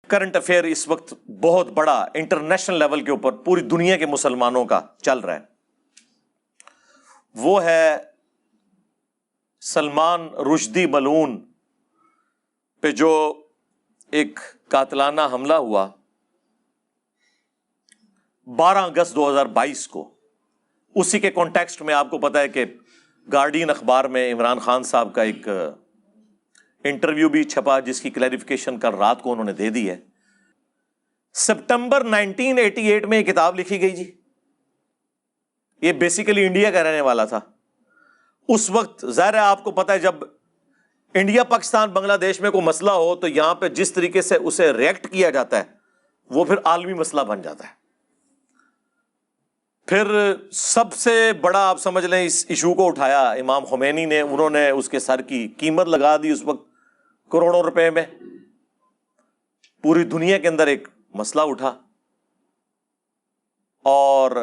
Current affair اس وقت بہت بڑا انٹرنیشنل لیول کے اوپر پوری دنیا کے مسلمانوں کا چل رہا ہے، وہ ہے سلمان رشدی ملعون پہ جو ایک قاتلانہ حملہ ہوا 12 اگست 2022 کو۔ اسی کے کانٹیکسٹ میں آپ کو پتا ہے کہ گارڈین اخبار میں عمران خان صاحب کا ایک انٹرویو بھی چھپا، جس کی کلیریفیکیشن کل رات کو انہوں نے دے دی ہے۔ سپٹمبر 1988 میں یہ کتاب لکھی گئی جی، یہ بیسیکلی انڈیا کا رہنے والا تھا اس وقت۔ ظاہر ہے آپ کو پتا ہے جب انڈیا پاکستان بنگلہ دیش میں کوئی مسئلہ ہو تو یہاں پہ جس طریقے سے اسے ریئیکٹ کیا جاتا ہے وہ پھر عالمی مسئلہ بن جاتا ہے۔ پھر سب سے بڑا آپ سمجھ لیں اس ایشو کو اٹھایا امام خمینی نے، انہوں نے اس کے سر کی قیمت لگا دی اس وقت کروڑوں روپے میں۔ پوری دنیا کے اندر ایک مسئلہ اٹھا اور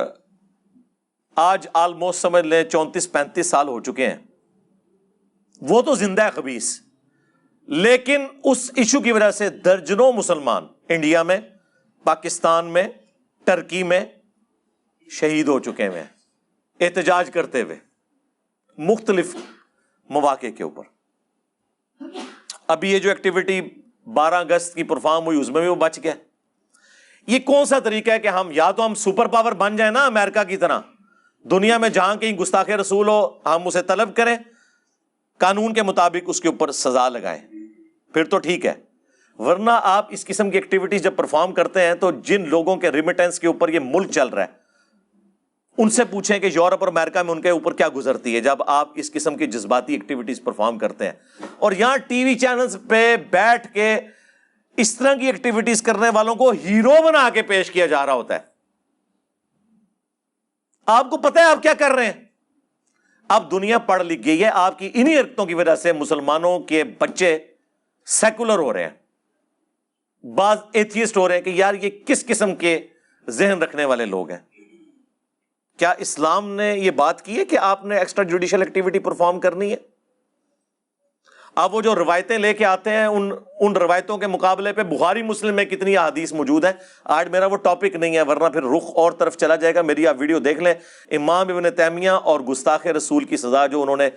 آج آلموسٹ سمجھ لیں 34-35 سال ہو چکے ہیں، وہ تو زندہ ہے خبیث، لیکن اس ایشو کی وجہ سے درجنوں مسلمان انڈیا میں، پاکستان میں، ٹرکی میں شہید ہو چکے ہیں احتجاج کرتے ہوئے مختلف مواقع کے اوپر۔ ابھی یہ جو ایکٹیویٹی 12 اگست کی پرفارم ہوئی اس میں بھی وہ بچ گیا۔ یہ کون سا طریقہ ہے کہ ہم یا تو ہم سپر پاور بن جائیں نا امریکہ کی طرح، دنیا میں جہاں کہیں گستاخ رسول ہو ہم اسے طلب کریں، قانون کے مطابق اس کے اوپر سزا لگائیں، پھر تو ٹھیک ہے۔ ورنہ آپ اس قسم کی ایکٹیویٹیز جب پرفارم کرتے ہیں تو جن لوگوں کے ریمیٹنس کے اوپر یہ ملک چل رہا ہے ان سے پوچھیں کہ یورپ اور امریکہ میں ان کے اوپر کیا گزرتی ہے جب آپ اس قسم کی جذباتی ایکٹیویٹیز پرفارم کرتے ہیں۔ اور یہاں ٹی وی چینلز پہ بیٹھ کے اس طرح کی ایکٹیویٹیز کرنے والوں کو ہیرو بنا کے پیش کیا جا رہا ہوتا ہے۔ آپ کو پتہ ہے آپ کیا کر رہے ہیں؟ اب دنیا پڑھ لکھ گئی ہے، آپ کی انہی حرکتوں کی وجہ سے مسلمانوں کے بچے سیکولر ہو رہے ہیں، بعض ایتھیسٹ ہو رہے ہیں کہ یار یہ کس قسم کے ذہن رکھنے والے لوگ ہیں۔ کیا اسلام نے یہ بات کی ہے کہ آپ نے ایکسٹرا جوڈیشل ایکٹیویٹی پرفارم کرنی ہے؟ آپ وہ جو روایتیں لے کے آتے ہیں ان روایتوں کے مقابلے پہ بخاری مسلم میں کتنی احادیث موجود ہیں؟ آج میرا وہ ٹاپک نہیں ہے، ورنہ پھر رخ اور طرف چلا جائے گا۔ میری آپ ویڈیو دیکھ لیں، امام ابن تیمیہ اور گستاخ رسول کی سزا جو انہوں نے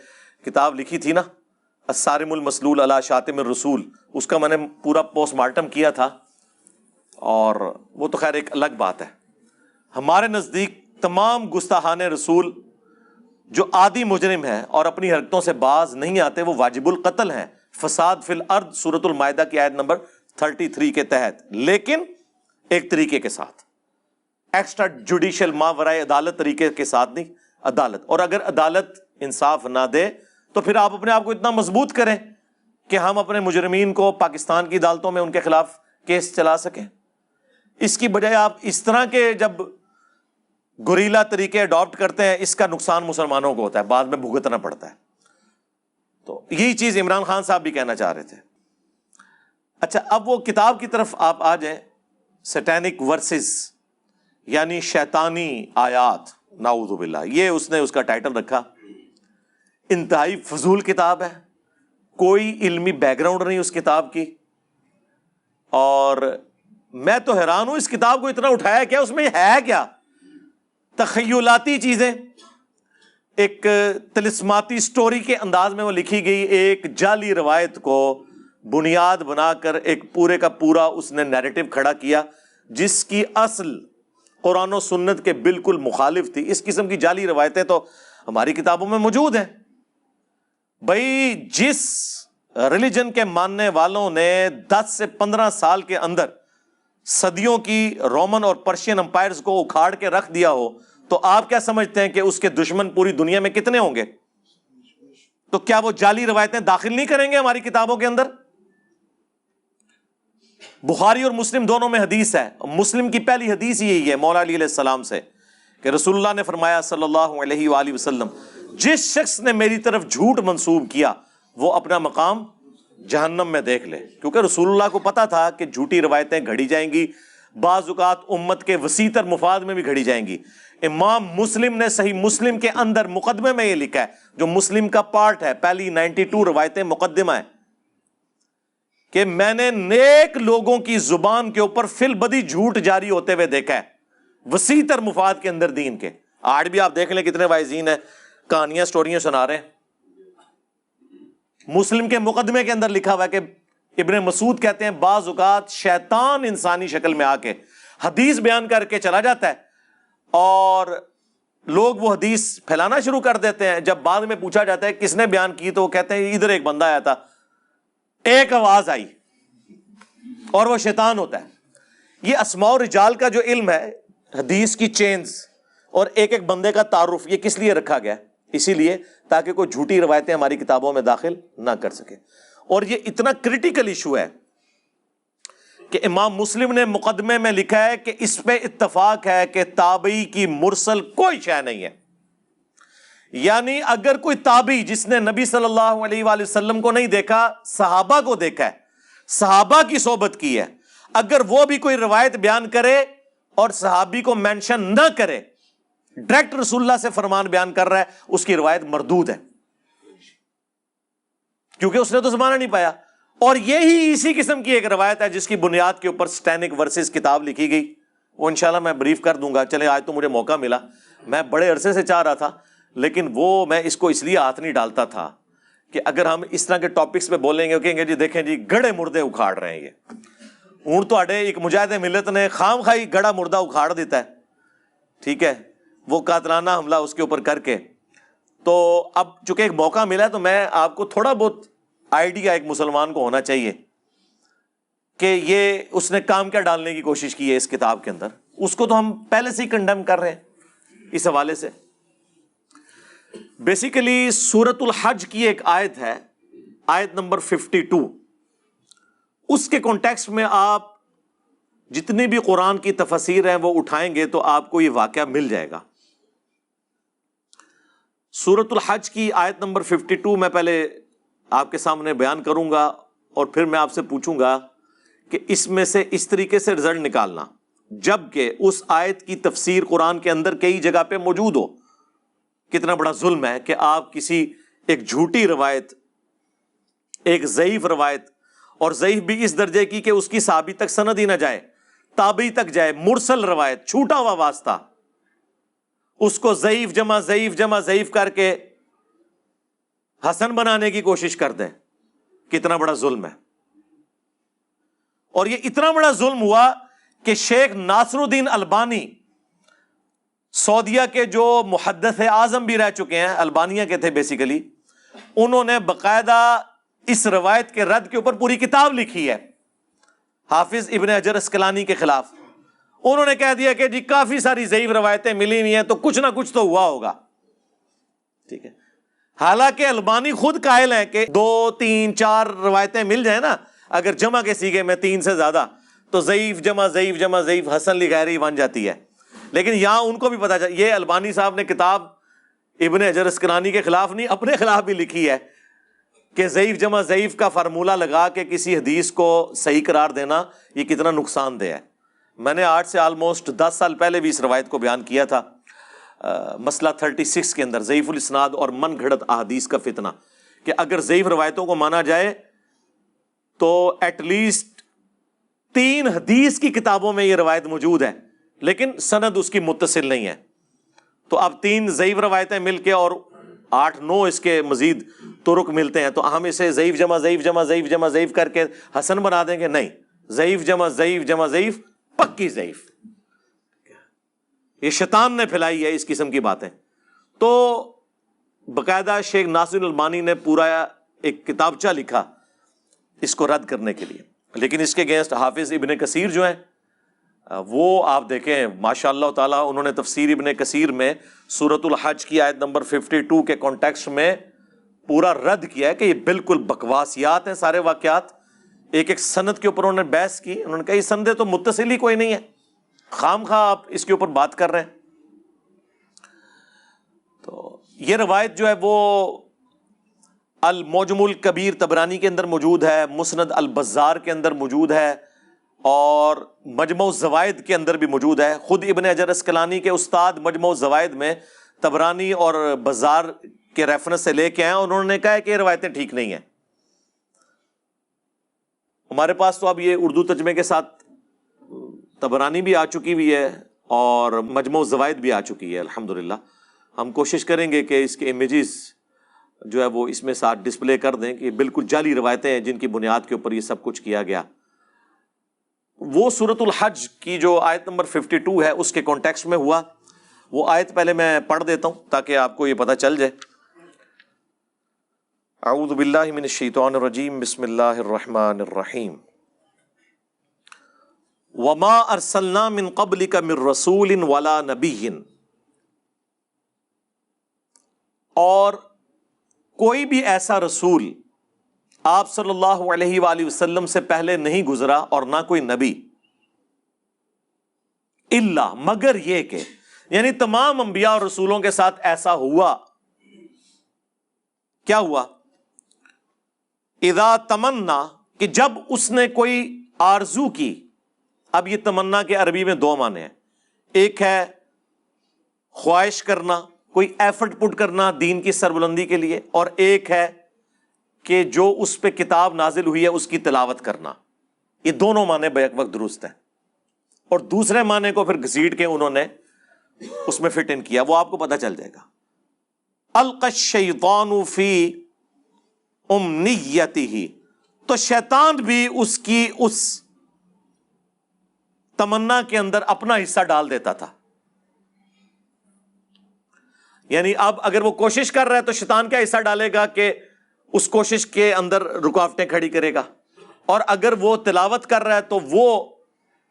کتاب لکھی تھی نا، الصارم المسلول علی شاتم الرسول، اس کا میں نے پورا پوسٹ مارٹم کیا تھا، اور وہ تو خیر ایک الگ بات ہے۔ ہمارے نزدیک تمام گستاخان رسول جو عادی مجرم ہیں اور اپنی حرکتوں سے باز نہیں آتے وہ واجب القتل ہیں، فساد فی الارض سورۃ المائدہ کی آیت نمبر 33 کے تحت، لیکن ایک طریقے کے ساتھ، ایکسٹرا جوڈیشل ماورائے عدالت طریقے کے ساتھ نہیں، عدالت۔ اور اگر عدالت انصاف نہ دے تو پھر آپ اپنے آپ کو اتنا مضبوط کریں کہ ہم اپنے مجرمین کو پاکستان کی عدالتوں میں ان کے خلاف کیس چلا سکیں۔ اس کی بجائے آپ اس طرح کے جب گوریلا طریقے اڈاپٹ کرتے ہیں، اس کا نقصان مسلمانوں کو ہوتا ہے، بعد میں بھگتنا پڑتا ہے۔ تو یہی چیز عمران خان صاحب بھی کہنا چاہ رہے تھے۔ اچھا، اب وہ کتاب کی طرف آپ آ جائیں، سیٹینک ورسز یعنی شیطانی آیات، نعوذ باللہ، یہ اس نے اس کا ٹائٹل رکھا۔ انتہائی فضول کتاب ہے، کوئی علمی بیک گراؤنڈ نہیں اس کتاب کی، اور میں تو حیران ہوں اس کتاب کو اتنا اٹھایا کیا، اس میں ہے کیا؟ تخیلاتی چیزیں، ایک طلسماتی سٹوری کے انداز میں وہ لکھی گئی، ایک جعلی روایت کو بنیاد بنا کر ایک پورے کا پورا اس نے نیریٹو کھڑا کیا جس کی اصل قرآن و سنت کے بالکل مخالف تھی۔ اس قسم کی جعلی روایتیں تو ہماری کتابوں میں موجود ہیں۔ بھائی جس ریلیجن کے ماننے والوں نے 10 سے 15 سال کے اندر صدیوں کی رومن اور پرشین امپائرز کو اکھاڑ کے رکھ دیا ہو، تو آپ کیا سمجھتے ہیں کہ اس کے دشمن پوری دنیا میں کتنے ہوں گے؟ تو کیا وہ جعلی روایتیں داخل نہیں کریں گے ہماری کتابوں کے اندر؟ بخاری اور مسلم دونوں میں حدیث ہے، مسلم کی پہلی حدیث یہی ہے مولا علی علیہ السلام سے کہ رسول اللہ نے فرمایا صلی اللہ علیہ وآلہ وسلم، جس شخص نے میری طرف جھوٹ منسوب کیا وہ اپنا مقام جہنم میں دیکھ لے۔ کیونکہ رسول اللہ کو پتا تھا کہ جھوٹی روایتیں گھڑی جائیں گی، بعض اوقات امت کے وسیع تر مفاد میں بھی گھڑی جائیں گی۔ امام مسلم نے صحیح مسلم کے اندر مقدمے میں یہ لکھا ہے، جو مسلم کا پارٹ ہے، پہلی 92 روایتیں مقدمہ ہے، کہ میں نے نیک لوگوں کی زبان کے اوپر فی البدی جھوٹ جاری ہوتے ہوئے دیکھا ہے، وسیع تر مفاد کے اندر دین کے۔ آج بھی آپ دیکھ لیں کتنے واعظین ہیں کہانیاں سٹوریاں سنا رہے ہیں۔ مسلم کے مقدمے کے اندر لکھا ہوا ہے کہ ابن مسعود کہتے ہیں بعض اوقات شیطان انسانی شکل میں آ کے حدیث بیان کر کے چلا جاتا ہے اور لوگ وہ حدیث پھیلانا شروع کر دیتے ہیں۔ جب بعد میں پوچھا جاتا ہے کس نے بیان کی تو وہ کہتے ہیں ادھر ایک بندہ آیا تھا، ایک آواز آئی اور وہ شیطان ہوتا ہے۔ یہ اسماء و رجال کا جو علم ہے، حدیث کی چینز اور ایک ایک بندے کا تعارف، یہ کس لیے رکھا گیا؟ اسی لیے تاکہ کوئی جھوٹی روایتیں ہماری کتابوں میں داخل نہ کر سکے۔ اور یہ اتنا کریٹیکل ایشو ہے کہ امام مسلم نے مقدمے میں لکھا ہے کہ اس پہ اتفاق ہے کہ تابعی کی مرسل کوئی شے نہیں ہے۔ یعنی اگر کوئی تابعی جس نے نبی صلی اللہ علیہ وآلہ وسلم کو نہیں دیکھا، صحابہ کو دیکھا ہے، صحابہ کی صحبت کی ہے، اگر وہ بھی کوئی روایت بیان کرے اور صحابی کو مینشن نہ کرے، ڈائریکٹ رسول اللہ سے فرمان بیان کر رہا ہے، اس کی روایت مردود ہے، کیونکہ اس نے تو زمانہ نہیں پایا۔ اور یہی اسی قسم کی ایک روایت ہے جس کی بنیاد کے اوپر سٹینک ورسز کتاب لکھی گئی، وہ انشاءاللہ میں بریف کر دوں گا۔ چلے آج تو مجھے موقع ملا، میں بڑے عرصے سے چاہ رہا تھا، لیکن وہ میں اس کو اس لیے ہاتھ نہیں ڈالتا تھا کہ اگر ہم اس طرح کے ٹاپکس پہ بولیں گے، کہیں گے جی دیکھیں جی گڑے مردے اکھاڑ رہے ہیں، یہ ہوں تو ایک مجاہد ملت نے خام خائی گڑا مردہ اکھاڑ دیتا ہے، ٹھیک ہے، وہ قاتلانہ حملہ اس کے اوپر کر کے۔ تو اب چونکہ ایک موقع ملا ہے تو میں آپ کو تھوڑا بہت آئیڈیا ایک مسلمان کو ہونا چاہیے کہ یہ اس نے کام کیا ڈالنے کی کوشش کی ہے اس کتاب کے اندر، اس کو تو ہم پہلے سے ہی کنڈیم کر رہے ہیں اس حوالے سے۔ بیسیکلی سورۃ الحج کی ایک آیت ہے، آیت نمبر 52، اس کے کانٹیکسٹ میں آپ جتنی بھی قرآن کی تفاسیر ہیں وہ اٹھائیں گے تو آپ کو یہ واقعہ مل جائے گا۔ سورۃ الحج کی آیت نمبر 52 میں پہلے آپ کے سامنے بیان کروں گا اور پھر میں آپ سے پوچھوں گا کہ اس میں سے اس طریقے سے رزلٹ نکالنا، جبکہ اس آیت کی تفسیر قرآن کے اندر کئی جگہ پہ موجود ہو۔ کتنا بڑا ظلم ہے کہ آپ کسی ایک جھوٹی روایت، ایک ضعیف روایت، اور ضعیف بھی اس درجے کی کہ اس کی صحابی تک سند ہی نہ جائے، تابعی تک جائے، مرسل روایت، چھوٹا ہوا واسطہ، اس کو ضعیف جمع ضعیف جمع ضعیف کر کے حسن بنانے کی کوشش کر دیں۔ کتنا بڑا ظلم ہے۔ اور یہ اتنا بڑا ظلم ہوا کہ شیخ ناصر الدین البانی، سعودیہ کے جو محدث اعظم بھی رہ چکے ہیں، البانیہ کے تھے بیسیکلی، انہوں نے باقاعدہ اس روایت کے رد کے اوپر پوری کتاب لکھی ہے، حافظ ابن حجر اسقلانی کے خلاف۔ انہوں نے کہہ دیا کہ جی کافی ساری ضعیف روایتیں ملی ہوئی ہیں تو کچھ نہ کچھ تو ہوا ہوگا، ٹھیک ہے۔ حالانکہ البانی خود قائل ہیں کہ 2 3 4 روایتیں مل جائیں نا، اگر جمع کے سیغے میں 3 سے زیادہ، تو ضعیف جمع ضعیف جمع ضعیف حسن لغیری بن جاتی ہے۔ لیکن یہاں ان کو بھی پتا چلا، یہ البانی صاحب نے کتاب ابن حجر اسقلانی کے خلاف نہیں، اپنے خلاف بھی لکھی ہے کہ ضعیف جمع ضعیف کا فارمولہ لگا کے کسی حدیث کو صحیح قرار دینا یہ کتنا نقصان دہ ہے۔ میں نے آج سے آلموسٹ 10 سال پہلے بھی اس روایت کو بیان کیا تھا، مسئلہ 36 کے اندر، ضعیف الاسناد اور من گھڑت احادیث کا فتنہ، کہ اگر ضعیف روایتوں کو مانا جائے تو ایٹ لیسٹ 3 حدیث کی کتابوں میں یہ روایت موجود ہے لیکن سند اس کی متصل نہیں ہے۔ تو اب 3 ضعیف روایتیں مل کے اور 8 9 اس کے مزید طرق ملتے ہیں، تو ہم اسے ضعیف جمع ضعیف جمع ضعیف جمع ضعیف کر کے حسن بنا دیں گے؟ نہیں، ضعیف جمع ضعیف جمع ضعیف پکی ضعیف۔ یہ شیطان نے پھیلائی ہے اس قسم کی باتیں۔ تو باقاعدہ شیخ ناصر البانی نے پورا ایک کتابچہ لکھا اس کو رد کرنے کے لیے، لیکن اس کے اگینسٹ حافظ ابن کثیر جو ہیں وہ آپ دیکھیں ماشاء اللہ تعالیٰ، انہوں نے تفسیر ابن کثیر میں سورۃ الحج کی آیت نمبر 52 کے کانٹیکسٹ میں پورا رد کیا ہے کہ یہ بالکل بکواسیات ہیں سارے واقعات۔ ایک ایک سند کے اوپر انہوں نے بحث کی، انہوں نے کہا یہ سندیں تو متصل ہی کوئی نہیں ہے، خام خواہ آپ اس کے اوپر بات کر رہے ہیں۔ تو یہ روایت جو ہے وہ المعجم الکبیر طبرانی کے اندر موجود ہے، مسند البزار کے اندر موجود ہے، اور مجمع الزوائد کے اندر بھی موجود ہے۔ خود ابن حجر اسقلانی کے استاد مجمع الزوائد میں طبرانی اور بزار کے ریفرنس سے لے کے آئے، انہوں نے کہا ہے کہ یہ روایتیں ٹھیک نہیں ہیں۔ ہمارے پاس تو اب یہ اردو ترجمے کے ساتھ طبرانی بھی آ چکی ہوئی ہے اور مجموع الزوائد بھی آ چکی ہے الحمدللہ. ہم کوشش کریں گے کہ اس کے امیجز جو ہے وہ اس میں ساتھ ڈسپلے کر دیں کہ بالکل جعلی روایتیں ہیں جن کی بنیاد کے اوپر یہ سب کچھ کیا گیا. وہ سورۃ الحج کی جو آیت نمبر 52 ہے اس کے کانٹیکسٹ میں ہوا. وہ آیت پہلے میں پڑھ دیتا ہوں تاکہ آپ کو یہ پتہ چل جائے. اعوذ باللہ من الشیطان الرجیم بسم اللہ الرحمن الرحیم. وما ارسلنا من قبلک من رسول ولا نبی، اور کوئی بھی ایسا رسول آپ صلی اللہ علیہ وآلہ وسلم سے پہلے نہیں گزرا اور نہ کوئی نبی، الا مگر یہ کہ، یعنی تمام انبیاء اور رسولوں کے ساتھ ایسا ہوا. کیا ہوا؟ اذا تمنا، کہ جب اس نے کوئی آرزو کی. اب یہ تمنا کے عربی میں دو معنی ہیں. ایک ہے خواہش کرنا، کوئی ایفرٹ پٹ کرنا دین کی سربلندی کے لیے، اور ایک ہے کہ جو اس پہ کتاب نازل ہوئی ہے اس کی تلاوت کرنا. یہ دونوں معنی بیک وقت درست ہیں. اور دوسرے معنی کو پھر گھسیٹ کے انہوں نے اس میں فٹ ان کیا، وہ آپ کو پتہ چل جائے گا. القى الشیطان فی امنیتہ، تو شیطان بھی اس کی اس تمنا کے اندر اپنا حصہ ڈال دیتا تھا. یعنی اب اگر وہ کوشش کر رہا ہے تو شیطان کیا حصہ ڈالے گا کہ اس کوشش کے اندر رکاوٹیں کھڑی کرے گا، اور اگر وہ تلاوت کر رہا ہے تو وہ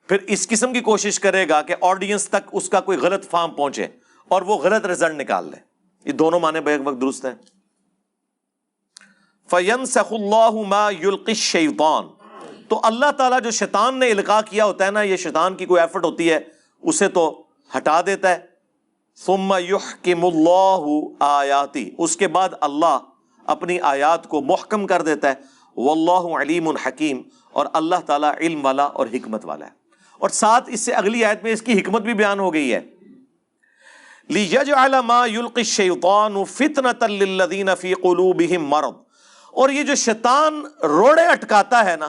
پھر اس قسم کی کوشش کرے گا کہ آڈینس تک اس کا کوئی غلط فہم پہنچے اور وہ غلط رزلٹ نکال لے. یہ دونوں معنی بیک وقت درست ہیں. فَيَنْسَخُ اللَّهُ مَا يُلْقِي الشَّيْطَانُ، تو اللہ تعالیٰ جو شیطان نے القاء کیا ہوتا ہے نا، یہ شیطان کی کوئی ایفرٹ ہوتی ہے، اسے تو ہٹا دیتا ہے. ثُمَّ يُحْكِمُ اللَّهُ آیَاتِهِ، اس کے بعد اللہ اپنی آیات کو محکم کر دیتا ہے. وَاللَّهُ عَلِيمٌ حَكِيمٌ، اور اللہ تعالیٰ علم والا اور حکمت والا ہے. اور ساتھ اس سے اگلی آیت میں اس کی حکمت بھی بیان ہو گئی ہے. لِيَجْعَلَ مَا يُلْقِي الشَّيْطَانُ فِتْنَةً لِلَّذِينَ فِي قُلُوبِهِمْ مَرَضٌ، اور یہ جو شیطان روڑے اٹکاتا ہے نا،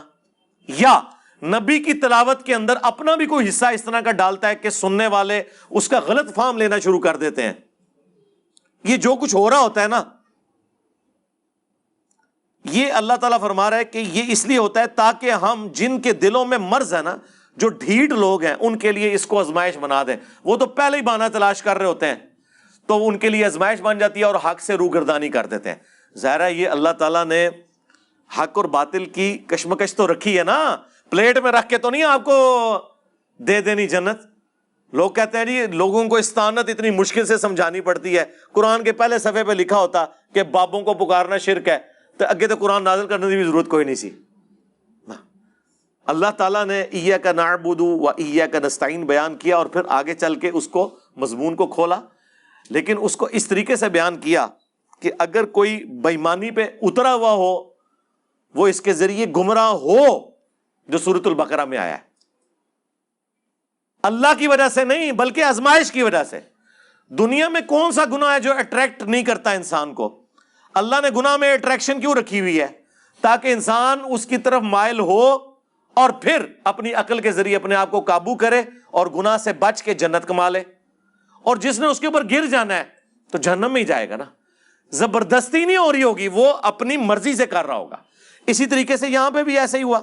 یا نبی کی تلاوت کے اندر اپنا بھی کوئی حصہ اس طرح کا ڈالتا ہے کہ سننے والے اس کا غلط فہم لینا شروع کر دیتے ہیں. یہ جو کچھ ہو رہا ہوتا ہے نا، یہ اللہ تعالیٰ فرما رہا ہے کہ یہ اس لیے ہوتا ہے تاکہ ہم جن کے دلوں میں مرض ہے نا، جو ڈھیٹ لوگ ہیں، ان کے لیے اس کو آزمائش بنا دیں. وہ تو پہلے ہی بہانہ تلاش کر رہے ہوتے ہیں، تو ان کے لیے آزمائش بن جاتی ہے اور حق سے روگردانی کر دیتے ہیں. ظاہر ہے یہ اللہ تعالیٰ نے حق اور باطل کی کشمکش تو رکھی ہے نا، پلیٹ میں رکھ کے تو نہیں آپ کو دے دینی جنت. لوگ کہتے ہیں جی لوگوں کو استعانت اتنی مشکل سے سمجھانی پڑتی ہے. قرآن کے پہلے صفحے پہ لکھا ہوتا کہ بابوں کو پکارنا شرک ہے، تو اگے تو قرآن نازل کرنے کی بھی ضرورت کوئی نہیں سی. اللہ تعالیٰ نے ایاک نعبد و ایاک نستعین بیان کیا اور پھر آگے چل کے اس کو مضمون کو کھولا، لیکن اس کو اس طریقے سے بیان کیا کہ اگر کوئی بے ایمانی پہ اترا ہوا ہو وہ اس کے ذریعے گمراہ ہو، جو سورۃ البقرہ میں آیا ہے. اللہ کی وجہ سے نہیں بلکہ آزمائش کی وجہ سے. دنیا میں کون سا گناہ ہے جو اٹریکٹ نہیں کرتا انسان کو؟ اللہ نے گناہ میں اٹریکشن کیوں رکھی ہوئی ہے؟ تاکہ انسان اس کی طرف مائل ہو اور پھر اپنی عقل کے ذریعے اپنے آپ کو قابو کرے اور گناہ سے بچ کے جنت کما لے. اور جس نے اس کے اوپر گر جانا ہے تو جہنم میں ہی جائے گا نا. زبردستی نہیں ہو رہی ہوگی، وہ اپنی مرضی سے کر رہا ہوگا. اسی طریقے سے یہاں پہ بھی ایسا ہی ہوا.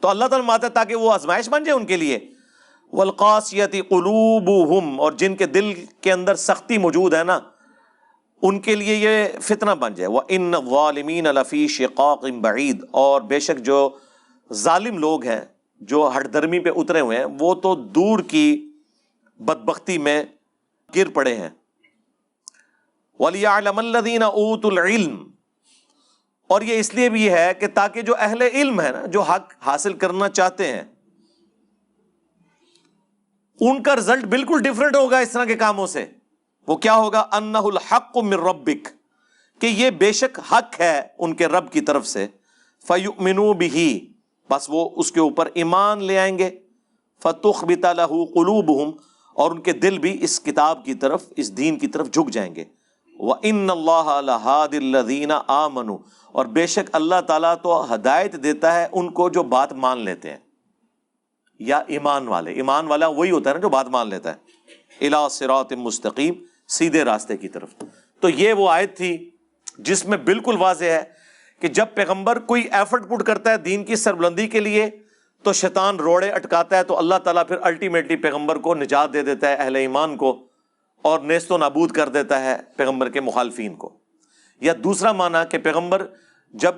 تو اللہ تعالیٰ ماتا تاکہ وہ آزمائش بن جائے ان کے لیے. والقاسیۃ قلوبہم، اور جن کے دل کے اندر سختی موجود ہے نا، ان کے لیے یہ فتنہ بن جائے. وَإِنَّ الظَّالِمِينَ لَفِي شِقَاقٍ بَعِيدٍ، اور بے شک جو ظالم لوگ ہیں، جو ہٹ درمی پہ اترے ہوئے ہیں، وہ تو دور کی بدبختی میں گر پڑے ہیں. وَلِيَعْلَمَ الَّذِينَ أُوتُوا الْعِلْمَ، اور یہ اس لیے بھی ہے کہ تاکہ جو اہل علم ہے نا، جو حق حاصل کرنا چاہتے ہیں، ان کا رزلٹ بالکل ڈیفرنٹ ہوگا اس طرح کے کاموں سے. وہ کیا ہوگا؟ انہ الحق من ربک، کہ یہ بے شک حق ہے ان کے رب کی طرف سے. فیؤمنوا بہ، بس وہ اس کے اوپر ایمان لے آئیں گے. فتخبت لہ قلوبہم، اور ان کے دل بھی اس کتاب کی طرف، اس دین کی طرف جھک جائیں گے. وَإِنَّ اللَّهَ لَهَادِ الَّذِينَ آمَنُوا، اور بے شک اللہ تعالیٰ تو ہدایت دیتا ہے ان کو جو بات مان لیتے ہیں، یا ایمان والے، ایمان والا وہی ہوتا ہے نا جو بات مان لیتا ہے، اِلَىٰ صِرَاطٍ مستقیم، سیدھے راستے کی طرف۔ تو یہ وہ آیت تھی جس میں بالکل واضح ہے کہ جب پیغمبر کوئی ایفرٹ پٹ کرتا ہے دین کی سربلندی کے لیے تو شیطان روڑے اٹکاتا ہے، تو اللہ تعالیٰ پھر الٹیمیٹلی پیغمبر کو نجات دے دیتا ہے، اہل ایمان کو، اور نیست و نابود کر دیتا ہے پیغمبر کے مخالفین کو۔ یا دوسرا معنی کہ پیغمبر جب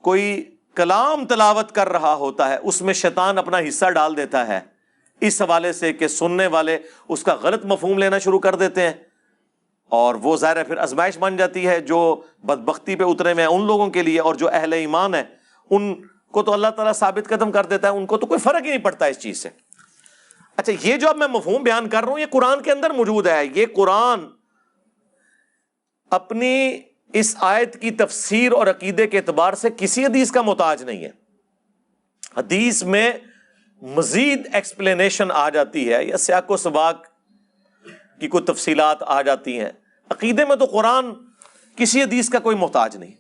کوئی کلام تلاوت کر رہا ہوتا ہے اس میں شیطان اپنا حصہ ڈال دیتا ہے، اس حوالے سے کہ سننے والے اس کا غلط مفہوم لینا شروع کر دیتے ہیں، اور وہ ظاہر ہے پھر آزمائش بن جاتی ہے جو بدبختی پہ اترے ہوئے ہیں ان لوگوں کے لیے، اور جو اہل ایمان ہے ان کو تو اللہ تعالیٰ ثابت قدم کر دیتا ہے، ان کو تو کوئی فرق ہی نہیں پڑتا اس چیز سے۔ اچھا، یہ جو اب میں مفہوم بیان کر رہا ہوں یہ قرآن کے اندر موجود ہے، یہ قرآن اپنی اس آیت کی تفسیر اور عقیدے کے اعتبار سے کسی حدیث کا محتاج نہیں ہے۔ حدیث میں مزید ایکسپلینیشن آ جاتی ہے یا سیاق و سباق کی کوئی تفصیلات آ جاتی ہیں، عقیدے میں تو قرآن کسی حدیث کا کوئی محتاج نہیں۔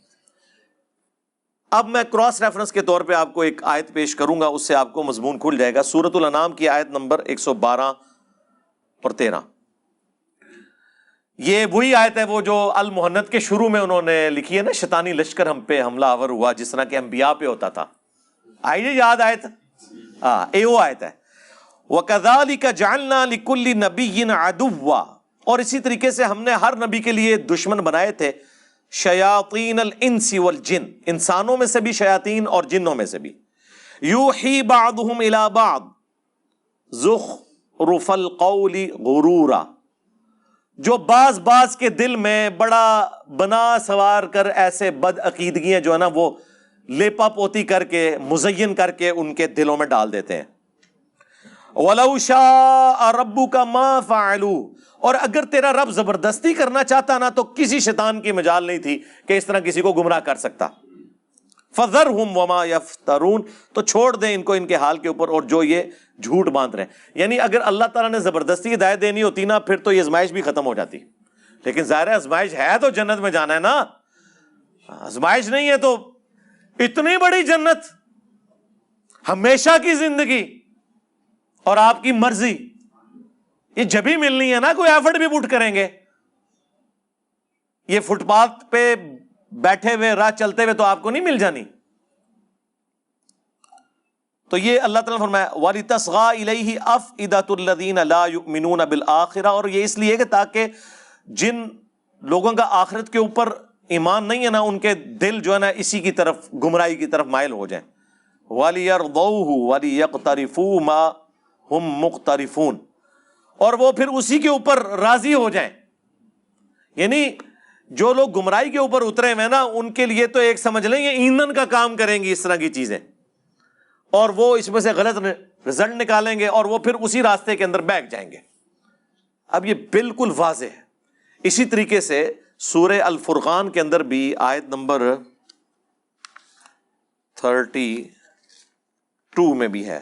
اب میں کراس ریفرنس کے طور پہ آپ کو ایک آیت پیش کروں گا، اس سے آپ کو مضمون کھل جائے گا۔ سورۃ الانعام کی آیت نمبر 112 اور 13، یہ وہی آیت ہے وہ جو المحنت کے شروع میں انہوں نے لکھی ہے نا، شیطانی لشکر ہم پہ حملہ آور ہوا جس طرح کہ انبیاء پہ ہوتا تھا۔ آئیے یاد آیت، اے وہ آیت ہے، وَكَذَلِكَ جَعَلْنَا لِكُلِّ نَبِيٍّ عَدُوًّا، اور اسی طریقے سے ہم نے ہر نبی کے لیے دشمن بنائے تھے، شیاطین الانس والجن، انسانوں میں سے بھی شیاطین اور جنوں میں سے بھی، یوحی بعضهم الی بعض زخرف القول غرورا، جو بعض کے دل میں بڑا بنا سوار کر ایسے بد عقیدگیاں جو ہے نا وہ لیپا پوتی کر کے مزین کر کے ان کے دلوں میں ڈال دیتے ہیں۔ وَلَوْ شَاءَ رَبُّكَ مَا فَعَلُوا، اور اگر تیرا رب زبردستی کرنا چاہتا نا تو کسی شیطان کی مجال نہیں تھی کہ اس طرح کسی کو گمراہ کر سکتا۔ فَذَرْهُمْ وَمَا يَفْتَرُونَ، تو چھوڑ دیں ان کو ان کے حال کے اوپر اور جو یہ جھوٹ باندھ رہے ہیں۔ یعنی اگر اللہ تعالیٰ نے زبردستی ہدایت دینی ہوتی نا پھر تو یہ آزمائش بھی ختم ہو جاتی، لیکن ظاہر ہے آزمائش ہے تو جنت میں جانا ہے نا، آزمائش نہیں ہے تو اتنی بڑی جنت، ہمیشہ کی زندگی اور آپ کی مرضی، یہ جبھی ملنی ہے نا، کوئی ایفرٹ بھی پٹ کریں گے۔ یہ فٹ پاتھ پہ بیٹھے ہوئے راہ چلتے ہوئے تو آپ کو نہیں مل جانی۔ تو یہ اللہ تعالیٰ نے فرمایا وَلِتَصْغَىٰ إِلَيْهِ أَفْئِدَةُ الَّذِينَ لَا يُؤْمِنُونَ بِالْآخِرَةِ، اور یہ اس لیے کہ تاکہ جن لوگوں کا آخرت کے اوپر ایمان نہیں ہے نا ان کے دل جو ہے نا اسی کی طرف، گمراہی کی طرف مائل ہو جائیں۔ وَلِيَرْضَوْهُ وَلِيَقْتَرِفُوا مَا هُمْ مُقْتَرِفُونَ، اور وہ پھر اسی کے اوپر راضی ہو جائیں۔ یعنی جو لوگ گمراہی کے اوپر اترے ہوئے نا ان کے لیے تو ایک سمجھ لیں یہ ایندھن کا کام کریں گی اس طرح کی چیزیں، اور وہ اس میں سے غلط رزلٹ نکالیں گے اور وہ پھر اسی راستے کے اندر بیٹھ جائیں گے۔ اب یہ بالکل واضح ہے۔ اسی طریقے سے سورہ الفرقان کے اندر بھی آیت نمبر 32 میں بھی ہے،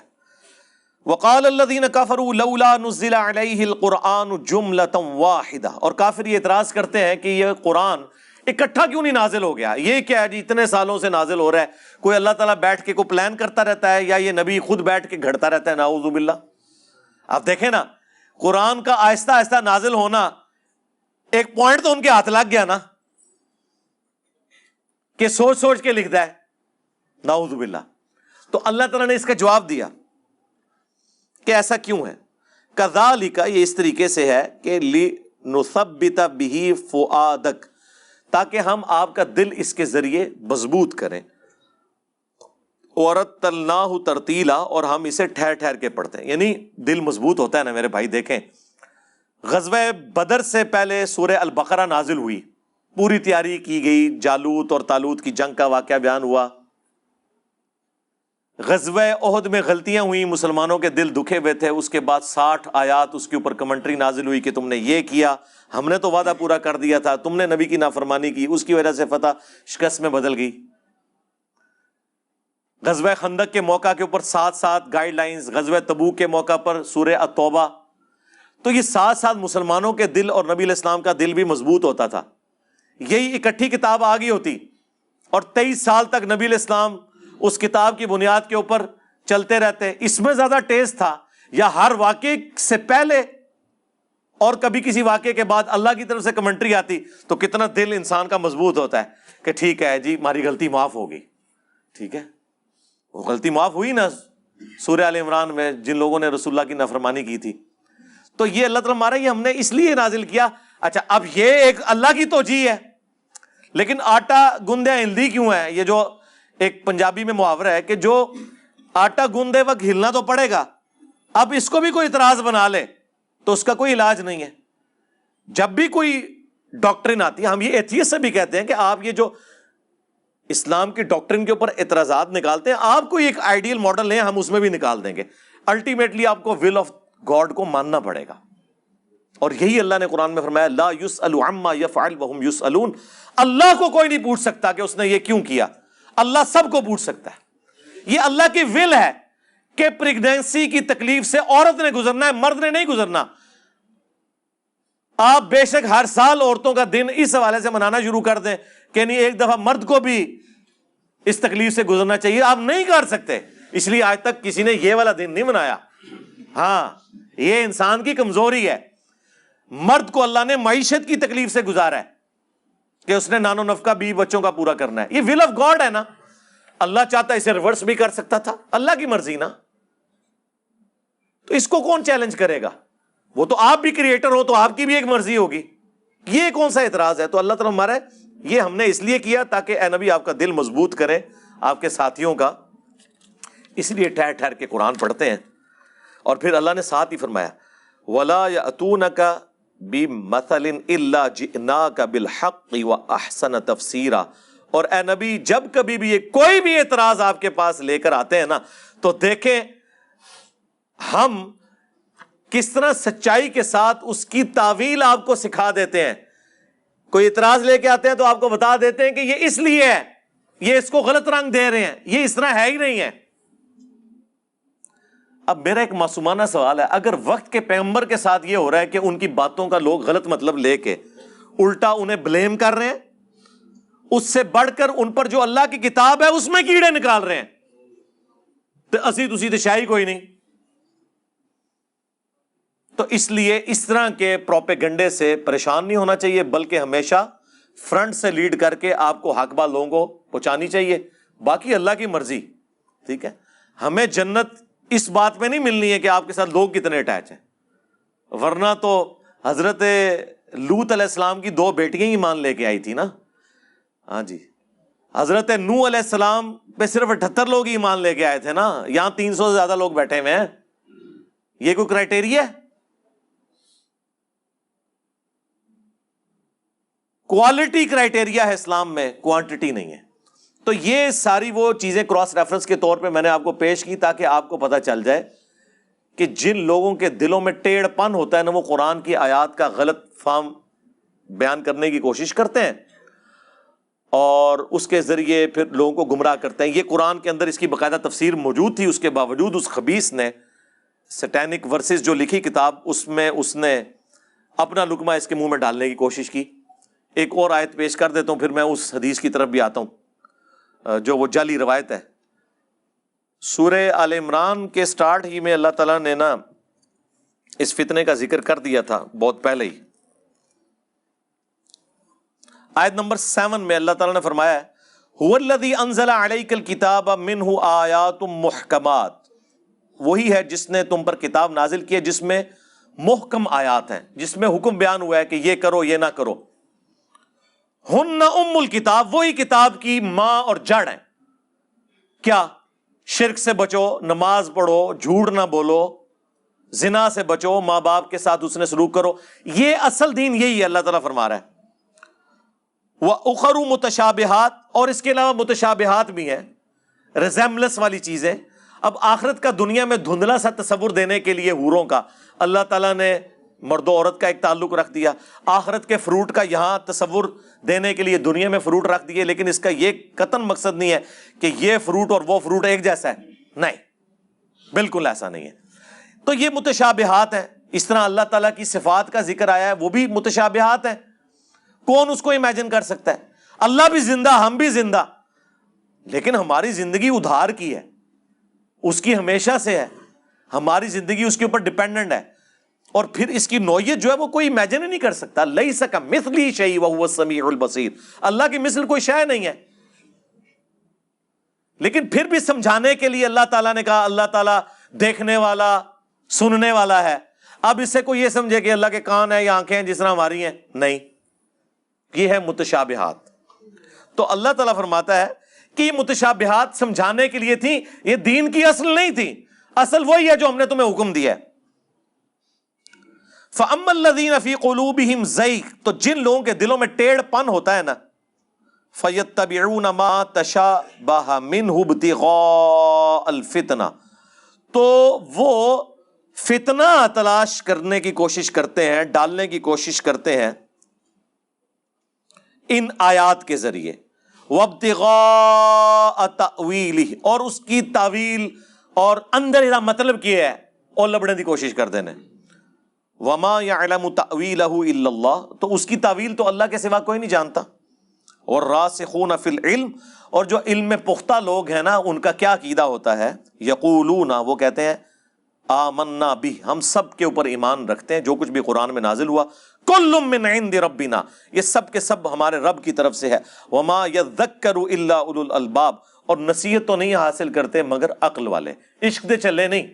وقال الذین کفروا لولا نزل علیہ القرآن جملۃ واحدہ، اور کافر یہ اعتراض کرتے ہیں کہ یہ قرآن اکٹھا کیوں نہیں نازل ہو گیا، یہ کیا ہے جی اتنے سالوں سے نازل ہو رہا ہے، کوئی اللہ تعالیٰ بیٹھ کے کوئی پلان کرتا رہتا ہے یا یہ نبی خود بیٹھ کے گھڑتا رہتا ہے، نعوذ باللہ۔ آپ دیکھیں نا قرآن کا آہستہ آہستہ نازل ہونا، ایک پوائنٹ تو ان کے ہاتھ لگ گیا نا کہ سوچ سوچ کے لکھتا ہے، نعوذ باللہ۔ تو اللہ تعالیٰ نے اس کا جواب دیا کہ ایسا کیوں ہے، کذالک، یہ اس طریقے سے ہے کہ لنثبت بہ فؤادک، تاکہ ہم آپ کا دل اس کے ذریعے مضبوط کریں، ورتلناہ ترتیلا، اور ہم اسے ٹھہر ٹھہر کے پڑھتے ہیں۔ یعنی دل مضبوط ہوتا ہے نا میرے بھائی، دیکھیں غزوہ بدر سے پہلے سورہ البقرہ نازل ہوئی، پوری تیاری کی گئی، جالوت اور طالوت کی جنگ کا واقعہ بیان ہوا، غزوہ احد میں غلطیاں ہوئی، مسلمانوں کے دل دکھے ہوئے تھے، اس کے بعد 60 آیات اس کے اوپر کمنٹری نازل ہوئی کہ تم نے یہ کیا، ہم نے تو وعدہ پورا کر دیا تھا، تم نے نبی کی نافرمانی کی، اس کی وجہ سے فتح شکست میں بدل گئی۔ غزوہ خندق کے موقع کے اوپر 7 گائیڈ لائنز، غزوہ تبوک کے موقع پر سورہ التوبہ۔ تو یہ 7 منسلمانوں کے دل اور نبی علیہ السلام کا دل بھی مضبوط ہوتا تھا، یہی اکٹھی کتاب آ گئی ہوتی اور 23 سال تک نبی علیہ السلام اس کتاب کی بنیاد کے اوپر چلتے رہتے، اس میں زیادہ ٹیسٹ تھا یا ہر واقعے سے پہلے اور کبھی کسی واقعے کے بعد اللہ کی طرف سے کمنٹری آتی تو کتنا دل انسان کا مضبوط ہوتا ہے کہ ٹھیک ہے جی ہماری غلطی معاف ہوگی. ٹھیک ہے، وہ غلطی معاف ہوئی نا سورہ آل عمران میں جن لوگوں نے رسول اللہ کی نافرمانی کی تھی. تو یہ اللہ تعالیٰ ہمارا یہ ہم نے اس لیے نازل کیا. اچھا اب یہ ایک اللہ کی توجیہ ہے، لیکن آٹا گوندے ہلدی کیوں ہے؟ یہ جو ایک پنجابی میں محاورہ ہے کہ جو آٹا گوندے وقت ہلنا تو پڑے گا، اب اس کو بھی کوئی اعتراض بنا لے تو اس کا کوئی علاج نہیں ہے. جب بھی کوئی ڈاکٹرن آتی ہے، ہم یہ ایتھیسٹ سے بھی کہتے ہیں کہ آپ یہ جو اسلام کی ڈاکٹرن کے اوپر اعتراضات نکالتے ہیں، آپ کوئی ایک آئیڈیل ماڈل لیں، ہم اس میں بھی نکال دیں گے. الٹیمیٹلی آپ کو ول آف گاڈ کو ماننا پڑے گا. اور یہی اللہ نے قرآن میں فرمایا لا یسأل عما یفعل وہم یسألون. اللہ کو کوئی نہیں پوچھ سکتا کہ اس نے یہ کیوں کیا، اللہ سب کو پوچھ سکتا ہے. یہ اللہ کی ول ہے کہ پریگنینسی کی تکلیف سے عورت نے گزرنا ہے، مرد نے نہیں گزرنا. آپ بے شک ہر سال عورتوں کا دن اس حوالے سے منانا شروع کر دیں کہ نہیں ایک دفعہ مرد کو بھی اس تکلیف سے گزرنا چاہیے، آپ نہیں کر سکتے. اس لیے آج تک کسی نے یہ والا دن نہیں منایا. ہاں یہ انسان کی کمزوری ہے. مرد کو اللہ نے معیشت کی تکلیف سے گزارا ہے کہ اس نے نان و نفقہ بیوی بچوں کا پورا کرنا ہے. یہ ول آف گاڈ ہے نا. اللہ چاہتا اسے ریورس بھی کر سکتا تھا، اللہ کی مرضی نا. تو اس کو کون چیلنج کرے گا؟ وہ تو آپ بھی کریٹر ہو تو آپ کی بھی ایک مرضی ہوگی. یہ کون سا اعتراض ہے؟ تو اللہ تعالیٰ ہمارا یہ ہم نے اس لیے کیا تاکہ اے نبی آپ کا دل مضبوط کرے، آپ کے ساتھیوں کا. اس لیے ٹھہر ٹھہر کے قرآن پڑھتے ہیں. اور پھر اللہ نے ساتھ ہی فرمایا وَلَا يَأْتُونَكَ بِمَثَلٍ إِلَّا جِئْنَاكَ بِالْحَقِّ وَأَحْسَنَ تَفْسِيرًا. اور اے نبی جب کبھی بھی کوئی بھی اعتراض آپ کے پاس لے کر آتے ہیں نا تو دیکھیں ہم کس طرح سچائی کے ساتھ اس کی تعویل آپ کو سکھا دیتے ہیں. کوئی اعتراض لے کے آتے ہیں تو آپ کو بتا دیتے ہیں کہ یہ اس لیے ہے، یہ اس کو غلط رنگ دے رہے ہیں، یہ اس طرح ہے ہی نہیں ہے. اب میرا ایک معصومانہ سوال ہے، اگر وقت کے پیغمبر کے ساتھ یہ ہو رہا ہے کہ ان کی باتوں کا لوگ غلط مطلب لے کے الٹا انہیں بلیم کر رہے ہیں، اس سے بڑھ کر ان پر جو اللہ کی کتاب ہے اس میں کیڑے نکال رہے ہیں، تو اسی تسی تو شاہی کوئی نہیں. تو اس لیے اس طرح کے پروپیگنڈے سے پریشان نہیں ہونا چاہیے، بلکہ ہمیشہ فرنٹ سے لیڈ کر کے آپ کو حق بات لوگوں کو پہنچانی چاہیے. باقی اللہ کی مرضی. ٹھیک ہے، ہمیں جنت اس بات میں نہیں ملنی ہے کہ آپ کے ساتھ لوگ کتنے اٹیچ ہیں، ورنہ تو حضرت لوط علیہ السلام کی 2 بیٹیاں ہی مان لے کے آئی تھی نا. ہاں جی، حضرت نوح علیہ السلام پہ صرف 78 لوگ ہی مان لے کے آئے تھے نا، یہاں 300 سے زیادہ لوگ بیٹھے ہوئے ہیں. یہ کوئی کرائٹیریا ہے؟ کوالٹی کرائٹیریا ہے اسلام میں، کوانٹٹی نہیں ہے. تو یہ ساری وہ چیزیں کراس ریفرنس کے طور پہ میں نے آپ کو پیش کی تاکہ آپ کو پتہ چل جائے کہ جن لوگوں کے دلوں میں ٹیڑھ پن ہوتا ہے نا، وہ قرآن کی آیات کا غلط فہم بیان کرنے کی کوشش کرتے ہیں اور اس کے ذریعے پھر لوگوں کو گمراہ کرتے ہیں. یہ قرآن کے اندر اس کی باقاعدہ تفسیر موجود تھی، اس کے باوجود اس خبیث نے سیٹینک ورسز جو لکھی کتاب اس میں اس نے اپنا لقمہ اس کے منہ میں ڈالنے کی کوشش کی. ایک اور آیت پیش کر دیتا ہوں پھر میں اس حدیث کی طرف بھی آتا ہوں جو وہ جعلی روایت ہے. سورہ آل عمران کے سٹارٹ ہی میں اللہ تعالیٰ نے نا اس فتنے کا ذکر کر دیا تھا بہت پہلے ہی. آیت نمبر 7 میں اللہ تعالیٰ نے فرمایا هُوَ الَّذِي أَنزَلَ عَلَيْكَ الْكِتَابَ مِنْهُ آيَاتٌ مُحْكَمَاتٌ. وہی ہے جس نے تم پر کتاب نازل کی ہے جس میں محکم آیات ہیں، جس میں حکم بیان ہوا ہے کہ یہ کرو یہ نہ کرو. ہن ام الکتاب، وہی کتاب کی ماں اور جڑ ہیں. کیا؟ شرک سے بچو، نماز پڑھو، جھوٹ نہ بولو، زنا سے بچو، ماں باپ کے ساتھ اس نے سلوک کرو. یہ اصل دین یہی ہے، اللہ تعالیٰ فرما رہا ہے. وَأُخَرُ مُتَشَابِهَاتٌ، اور اس کے علاوہ متشابہات بھی ہیں، ریزیمبلنس والی چیزیں. اب آخرت کا دنیا میں دھندلا سا تصور دینے کے لیے حوروں کا اللہ تعالیٰ نے مرد و عورت کا ایک تعلق رکھ دیا. آخرت کے فروٹ کا یہاں تصور دینے کے لیے دنیا میں فروٹ رکھ دیے، لیکن اس کا یہ قطعاً مقصد نہیں ہے کہ یہ فروٹ اور وہ فروٹ ایک جیسا ہے. نہیں، بالکل ایسا نہیں ہے. تو یہ متشابہات ہیں. اس طرح اللہ تعالیٰ کی صفات کا ذکر آیا ہے، وہ بھی متشابہات ہیں. کون اس کو امیجن کر سکتا ہے؟ اللہ بھی زندہ، ہم بھی زندہ، لیکن ہماری زندگی ادھار کی ہے، اس کی ہمیشہ سے ہے، ہماری زندگی اس کے اوپر ڈیپینڈنٹ ہے، اور پھر اس کی نوعیت جو ہے وہ کوئی امیجن ہی نہیں کر سکتا۔ لیس کمثلہ شیء وہو السمیع البصیر، اللہ کی مثل کوئی شے نہیں ہے۔ لیکن پھر بھی سمجھانے کے لیے اللہ تعالیٰ نے کہا اللہ تعالیٰ دیکھنے والا، سننے والا ہے۔ اب اس سے کوئی یہ سمجھے کہ اللہ کے کان ہیں یا آنکھیں ہیں جس طرح ہماری ہیں، نہیں، یہ ہے متشابہات۔ تو اللہ تعالیٰ فرماتا ہے کہ یہ متشابہات سمجھانے کے لیے تھیں، یہ دین کی اصل نہیں تھی، اصل وہی ہے جو ہم نے تمہیں حکم دیا ہے۔ فَأَمَّا الَّذِينَ فِي قُلُوبِهِمْ زَيْغٌ، تو جن لوگوں کے دلوں میں ٹیڑھ پن ہوتا ہے نا، فَيَتَّبِعُونَ مَا تَشَابَهَ مِنْهُ ابْتِغَاءَ الْفِتْنَةِ، تو وہ فتنہ تلاش کرنے کی کوشش کرتے ہیں، ڈالنے کی کوشش کرتے ہیں ان آیات کے ذریعے، وَابْتِغَاءَ تَأْوِيلِهِ، اور اس کی تعویل اور اندر ہی مطلب کیا ہے اور لبڑنے کی کوشش کر دینے۔ وَمَا يَعْلَمُ تَأْوِيلَهُ إِلَّا اللَّهُ، تو اس کی تعویل تو اللہ کے سوا کوئی نہیں جانتا۔ وَالرَّاسِخُونَ فِي الْعِلْمِ، اور جو علم میں پختہ لوگ ہیں نا، ان کا کیا عقیدہ ہوتا ہے؟ یقولون، وہ کہتے ہیں آمنا بہ، ہم سب کے اوپر ایمان رکھتے ہیں جو کچھ بھی قرآن میں نازل ہوا، کل من عند ربنا، یہ سب کے سب ہمارے رب کی طرف سے ہے۔ وما یذکر الا اولو الالباب، اور نصیحت تو نہیں حاصل کرتے مگر عقل والے، عشق دے چلے نہیں۔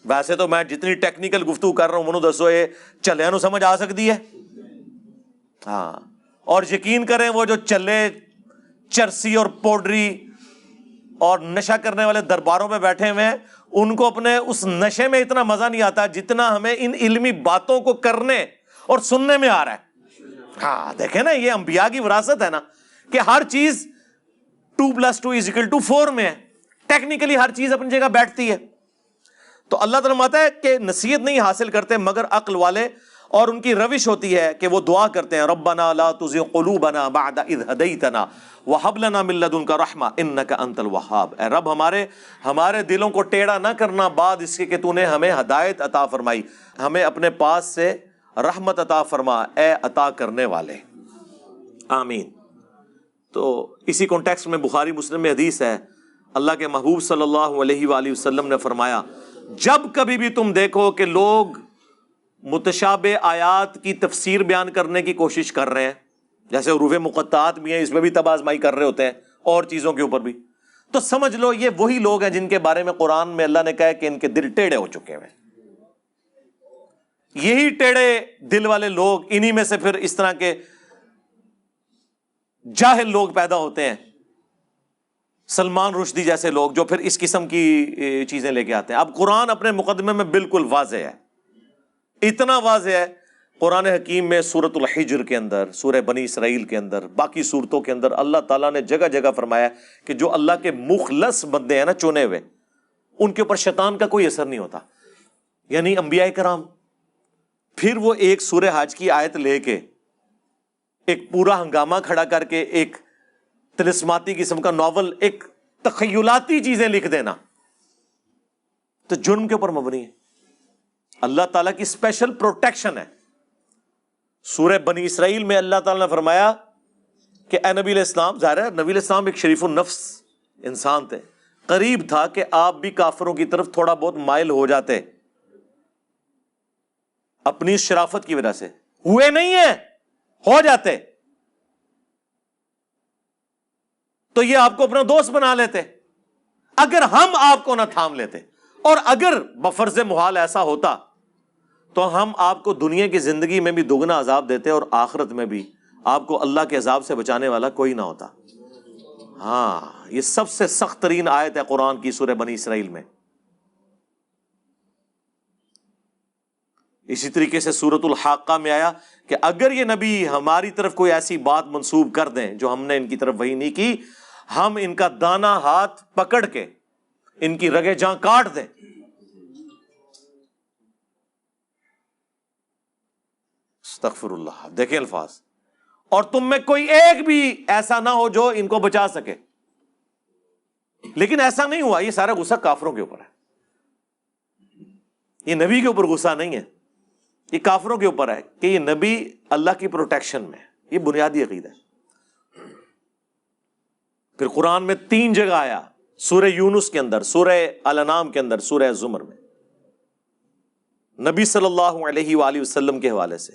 ویسے تو میں جتنی ٹیکنیکل گفتگو کر رہا ہوں منو دسو یہ چلے نو سمجھ آ سکتی ہے؟ ہاں، اور یقین کریں وہ جو چلے چرسی اور پاؤڈری اور نشہ کرنے والے درباروں پہ بیٹھے ہوئے ہیں، ان کو اپنے اس نشے میں اتنا مزہ نہیں آتا جتنا ہمیں ان علمی باتوں کو کرنے اور سننے میں آ رہا ہے۔ ہاں دیکھیں نا، یہ انبیاء کی وراثت ہے نا، کہ ہر چیز 2+2=4 میں ہے، ٹیکنیکلی ہر چیز اپنی جگہ بیٹھتی ہے۔ تو اللہ تعالیٰ فرماتا ہے کہ نصیحت نہیں حاصل کرتے مگر عقل والے، اور ان کی روش ہوتی ہے کہ وہ دعا کرتے ہیں ربنا لا تزغ قلوبنا بعد اذ ہدیتنا وہب لنا من لدنک رحمہ انک انت الوہاب، اے رب ہمارے دلوں کو ٹیڑھا نہ کرنا بعد اس کے کہ تو نے ہمیں ہدایت عطا فرمائی، ہمیں اپنے پاس سے رحمت عطا فرما اے عطا کرنے والے، آمین۔ تو اسی کانٹیکسٹ میں بخاری مسلم میں حدیث ہے، اللہ کے محبوب صلی اللہ علیہ وآلہ وسلم نے فرمایا جب کبھی بھی تم دیکھو کہ لوگ متشابہ آیات کی تفسیر بیان کرنے کی کوشش کر رہے ہیں، جیسے حروف مقطعات بھی ہیں، اس میں بھی تب آزمائی کر رہے ہوتے ہیں اور چیزوں کے اوپر بھی، تو سمجھ لو یہ وہی لوگ ہیں جن کے بارے میں قرآن میں اللہ نے کہا ہے کہ ان کے دل ٹیڑھے ہو چکے ہیں۔ یہی ٹیڑھے دل والے لوگ، انہی میں سے پھر اس طرح کے جاہل لوگ پیدا ہوتے ہیں، سلمان رشدی جیسے لوگ جو پھر اس قسم کی چیزیں لے کے آتے ہیں۔ اب قرآن اپنے مقدمے میں بالکل واضح ہے، اتنا واضح ہے قرآن حکیم میں سورۃ الحجر کے اندر، سورہ بنی اسرائیل کے اندر، باقی صورتوں کے اندر اللہ تعالیٰ نے جگہ جگہ فرمایا کہ جو اللہ کے مخلص بندے ہیں نا، چنے ہوئے، ان کے اوپر شیطان کا کوئی اثر نہیں ہوتا، یعنی انبیاء کرام۔ پھر وہ ایک سورہ حج کی آیت لے کے ایک پورا ہنگامہ کھڑا کر کے ایک طلسماتی قسم کا ناول، ایک تخیلاتی چیزیں لکھ دینا، تو جرم کے اوپر مبنی ہے۔ اللہ تعالیٰ کی اسپیشل پروٹیکشن ہے۔ سورہ بنی اسرائیل میں اللہ تعالیٰ نے فرمایا کہ اے نبی علیہ السلام، ظاہر ہے نبی علیہ السلام ایک شریف النفس انسان تھے، قریب تھا کہ آپ بھی کافروں کی طرف تھوڑا بہت مائل ہو جاتے اپنی شرافت کی وجہ سے، ہوئے نہیں ہیں، ہو جاتے تو یہ آپ کو اپنا دوست بنا لیتے اگر ہم آپ کو نہ تھام لیتے، اور اگر بفرض محال ایسا ہوتا تو ہم آپ کو دنیا کی زندگی میں بھی دگنا عذاب دیتے اور آخرت میں بھی آپ کو اللہ کے عذاب سے بچانے والا کوئی نہ ہوتا۔ ہاں، یہ سب سے سخت ترین آیت ہے قرآن کی سورہ بنی اسرائیل میں۔ اسی طریقے سے سورۃ الحاقہ میں آیا کہ اگر یہ نبی ہماری طرف کوئی ایسی بات منسوب کر دیں جو ہم نے ان کی طرف وحی نہیں کی، ہم ان کا دانا ہاتھ پکڑ کے ان کی رگیں جاں کاٹ دیں۔ استغفر اللہ، دیکھیں الفاظ، اور تم میں کوئی ایک بھی ایسا نہ ہو جو ان کو بچا سکے۔ لیکن ایسا نہیں ہوا، یہ سارا غصہ کافروں کے اوپر ہے، یہ نبی کے اوپر غصہ نہیں ہے، یہ کافروں کے اوپر ہے کہ یہ نبی اللہ کی پروٹیکشن میں، یہ بنیادی عقیدہ ہے. پھر قرآن میں 3 جگہ آیا، سورہ یونس کے اندر، سورہ الانعام کے اندر، سورہ زمر میں، نبی صلی اللہ علیہ وآلہ وسلم کے حوالے سے،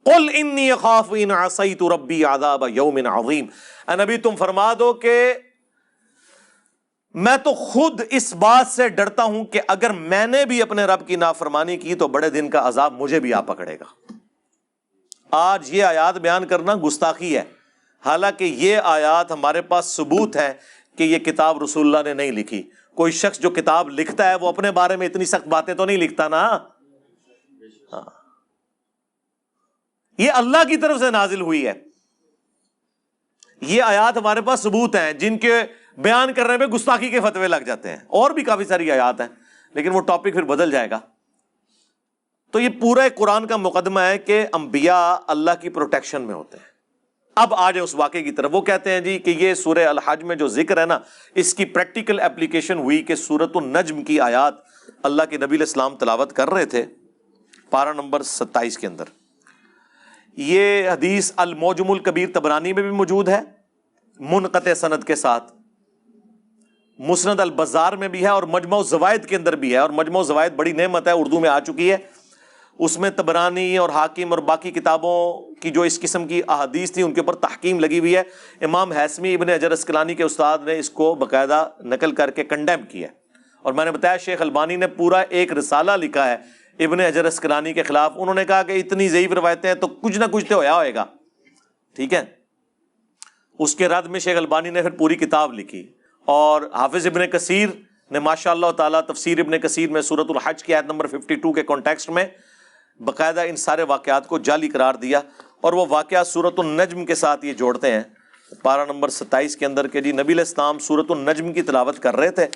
قل انی اخاف ان عصیت ربی عذاب یوم عظیم. اے نبی تم فرما دو کہ میں تو خود اس بات سے ڈرتا ہوں کہ اگر میں نے بھی اپنے رب کی نافرمانی کی تو بڑے دن کا عذاب مجھے بھی آ پکڑے گا. آج یہ آیات بیان کرنا گستاخی ہے، حالانکہ یہ آیات ہمارے پاس ثبوت ہے کہ یہ کتاب رسول اللہ نے نہیں لکھی. کوئی شخص جو کتاب لکھتا ہے وہ اپنے بارے میں اتنی سخت باتیں تو نہیں لکھتا نا. ہاں، یہ اللہ کی طرف سے نازل ہوئی ہے. یہ آیات ہمارے پاس ثبوت ہیں جن کے بیان کرنے میں گستاخی کے فتوے لگ جاتے ہیں. اور بھی کافی ساری آیات ہیں لیکن وہ ٹاپک پھر بدل جائے گا. تو یہ پورا قرآن کا مقدمہ ہے کہ انبیاء اللہ کی پروٹیکشن میں ہوتے ہیں. اب آ جائے اس واقعے کی طرف. وہ کہتے ہیں جی کہ یہ سورہ الحج میں جو ذکر ہے نا، اس کی پریکٹیکل اپلیکیشن ہوئی کہ سورۃ النجم کی آیات اللہ کے نبی علیہ السلام تلاوت کر رہے تھے پارہ نمبر 27 کے اندر. یہ حدیث المعجم الکبیر طبرانی میں بھی موجود ہے منقطع سند کے ساتھ، مسند البزار میں بھی ہے اور مجمع الزوائد کے اندر بھی ہے. اور مجمع الزوائد بڑی نعمت ہے، اردو میں آ چکی ہے. اس میں طبرانی اور حاکم اور باقی کتابوں کی جو اس قسم کی احادیث تھی ان کے اوپر تحقیم لگی ہوئی ہے. امام ہیثمی ابن حجر اسقلانی کے استاد نے اس کو باقاعدہ نقل کر کے کنڈیم کیا ہے. اور میں نے بتایا شیخ البانی نے پورا ایک رسالہ لکھا ہے ابن حجر اسقلانی کے خلاف. انہوں نے کہا کہ اتنی ضعیف روایتیں ہیں تو کچھ نہ کچھ تو ہویا ہوئے گا. ٹھیک ہے، اس کے رد میں شیخ البانی نے پھر پوری کتاب لکھی. اور حافظ ابن کثیر نے ماشاء اللہ تعالیٰ تفسیر ابن کثیر میں سورۃ الحج کی آیت نمبر 52 کے کانٹیکسٹ میں باقاعدہ ان سارے واقعات کو جعلی قرار دیا. اور وہ واقعات سورۃ النجم کے ساتھ یہ جوڑتے ہیں پارہ نمبر 27 کے اندر کہ جی نبی علیہ السلام سورۃ النجم کی تلاوت کر رہے تھے